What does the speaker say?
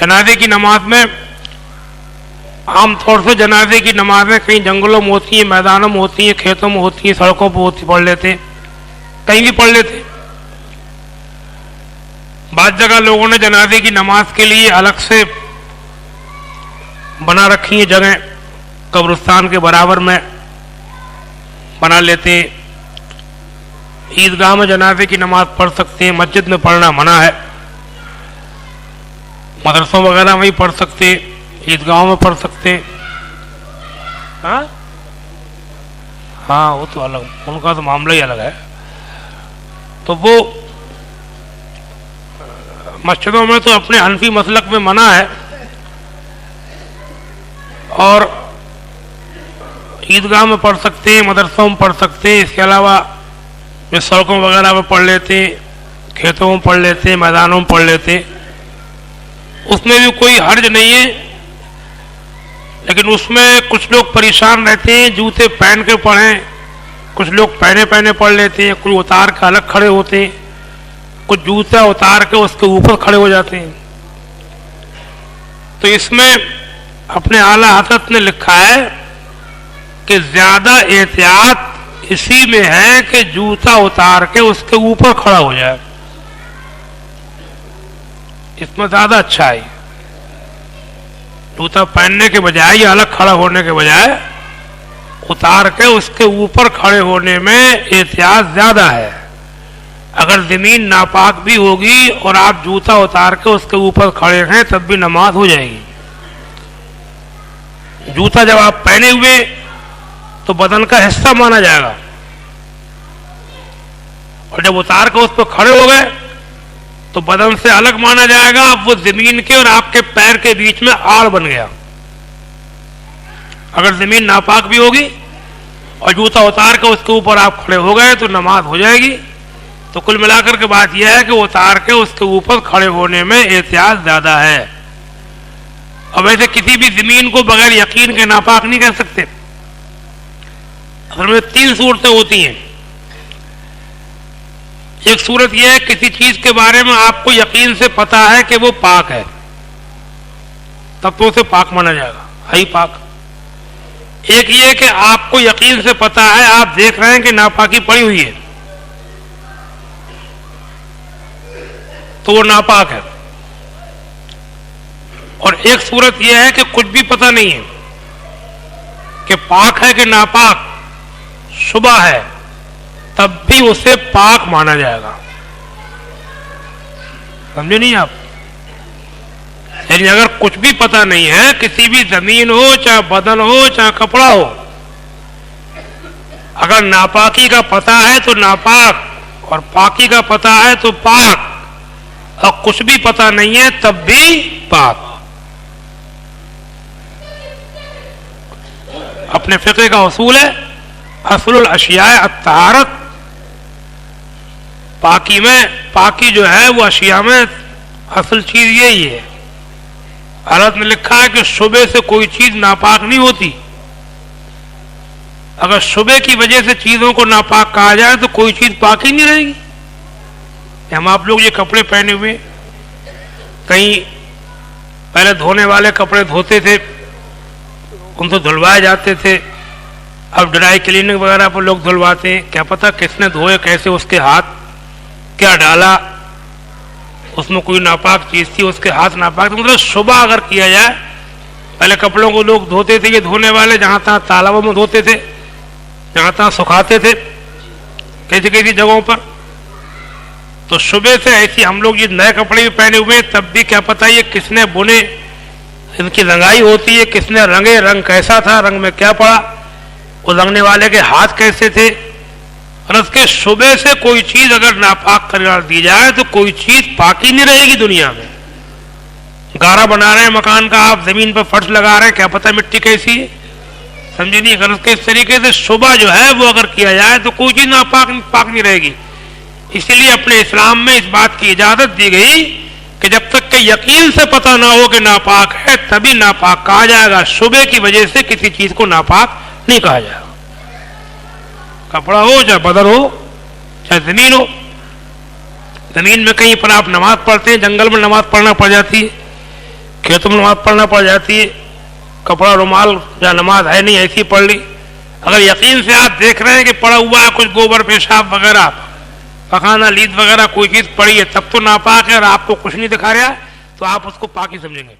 जनाजे की नमाज में आम तौर से जनाजे की नमाजें कहीं जंगलों में होती हैं, मैदानों में होती हैं, खेतों में होती हैं, सड़कों पर होती, पढ़ लेते, कहीं भी पढ़ लेते। बाद जगह लोगों ने जनाजे की नमाज के लिए अलग से बना रखी है जगह, कब्रिस्तान के बराबर में बना लेते। ईदगाह में जनाजे की नमाज पढ़ सकते हैं, मस्जिद में पढ़ना मना है, मदरसों वगैरह में ही पढ़ सकते, ईदगाहों में पढ़ सकते। हाँ हाँ, वो तो अलग, उनका तो मामला ही अलग है। तो वो मस्जिदों में तो अपने हनफी मसलक में मना है, और ईदगाह में पढ़ सकते हैं, मदरसों में पढ़ सकते हैं। इसके अलावा वे सड़कों वगैरह में पढ़ लेते, खेतों में पढ़ लेते, मैदानों में पढ़ लेते, उसमें भी कोई हर्ज नहीं है। लेकिन उसमें कुछ लोग परेशान रहते हैं, जूते पहन के पढ़ें, कुछ लोग पहने पहने पढ़ लेते हैं, कोई उतार के अलग खड़े होते हैं, कुछ जूता उतार के उसके ऊपर खड़े हो जाते हैं। तो इसमें अपने आला हज़रत ने लिखा है कि ज्यादा एहतियात इसी में है कि जूता उतार के उसके ऊपर खड़ा हो जाए, इसमें ज्यादा अच्छा है। जूता पहनने के बजाय या अलग खड़ा होने के बजाय उतार के उसके ऊपर खड़े होने में एहतियात ज्यादा है। अगर जमीन नापाक भी होगी और आप जूता उतार के उसके ऊपर खड़े हैं तब भी नमाज हो जाएगी। जूता जब आप पहने हुए तो बदन का हिस्सा माना जाएगा, और जब उतार के उस पर खड़े हो गए तो बदन से अलग माना जाएगा। अब वो जमीन के और आपके पैर के बीच में आड़ बन गया। अगर जमीन नापाक भी होगी और जूता उतार के उसके ऊपर आप खड़े हो गए तो नमाज हो जाएगी। तो कुल मिलाकर के बात यह है कि उतार के उसके ऊपर खड़े होने में एहतियात ज्यादा है। अब ऐसे किसी भी जमीन को बगैर यकीन के नापाक नहीं कर सकते। असल में 3 सूरतें होती हैं। एक सूरत यह है किसी चीज के बारे में आपको यकीन से पता है कि वो पाक है, तब तो उसे पाक माना जाएगा, है ही पाक। एक ये कि आपको यकीन से पता है, आप देख रहे हैं कि नापाकी पड़ी हुई है, तो वो नापाक है। और एक सूरत यह है कि कुछ भी पता नहीं है कि पाक है कि नापाक, शुबा है, तब भी उसे पाक माना जाएगा। समझे नहीं आप? यानी अगर कुछ भी पता नहीं है, किसी भी जमीन हो, चाहे बदन हो, चाहे कपड़ा हो, अगर नापाकी का पता है तो नापाक, और पाकी का पता है तो पाक, और कुछ भी पता नहीं है तब भी पाक। अपने फिक्र का उसूल है असलुल अशियाए अत्तहारत। पाकी में, पाकी जो है वो अशिया में असल चीज यही है। हालत में लिखा है कि शुबे से कोई चीज नापाक नहीं होती। अगर शुबे की वजह से चीजों को नापाक कहा जाए तो कोई चीज पाक ही नहीं रहेगी। हम आप लोग ये कपड़े पहने हुए, कहीं पहले धोने वाले कपड़े धोते थे, उनको धुलवाए जाते थे, अब ड्राई क्लीनिंग वगैरह पर लोग धुलवाते हैं। क्या पता किसने धोए, कैसे उसके हाथ, क्या डाला, उसमें कोई नापाक चीज थी, उसके हाथ नापाक। मतलब शुबा अगर किया जाए, पहले कपड़ों को लोग धोते थे, ये धोने वाले जहां तहां तालाबों में धोते थे, जहां तहां सुखाते थे, कैसी कैसी जगहों पर। तो शुबे से ऐसी हम लोग ये नए कपड़े भी पहने हुए, तब भी क्या पता ये किसने बुने, इनकी रंगाई होती है, किसने रंगे, रंग कैसा था, रंग में क्या पड़ा, वो रंगने वाले के हाथ कैसे थे। और उसके शुबे से कोई चीज अगर नापाक करार दी जाए तो कोई चीज पाकी नहीं रहेगी दुनिया में। गारा बना रहे हैं मकान का, आप जमीन पर फर्श लगा रहे हैं, क्या पता मिट्टी कैसी है, समझे नहीं। अगर उसके इस तरीके से शुबा जो है वो अगर किया जाए तो कोई चीज नापाक नहीं रहेगी। इसीलिए अपने इस्लाम में इस बात की इजाजत दी गई कि जब तक कि यकीन से पता ना हो कि नापाक है तभी नापाक कहा जाएगा। शुबे की वजह से किसी चीज को नापाक नहीं कहा जाएगा। कपड़ा हो, चाहे बदन हो, चाहे जमीन हो। जमीन में कहीं पर आप नमाज पढ़ते हैं, जंगल में नमाज पढ़ना पड़ जाती है, खेतों में नमाज पढ़ना पड़ जाती है, कपड़ा रुमाल या नमाज है नहीं ऐसी पढ़ ली। अगर यकीन से आप देख रहे हैं कि पड़ा हुआ है कुछ गोबर पेशाब वगैरह पखाना लीद वगैरह कोई चीज पड़ी है, तब तो नापाक है और आपको कुछ नहीं दिखा रहा है, तो आप उसको पाक ही समझेंगे।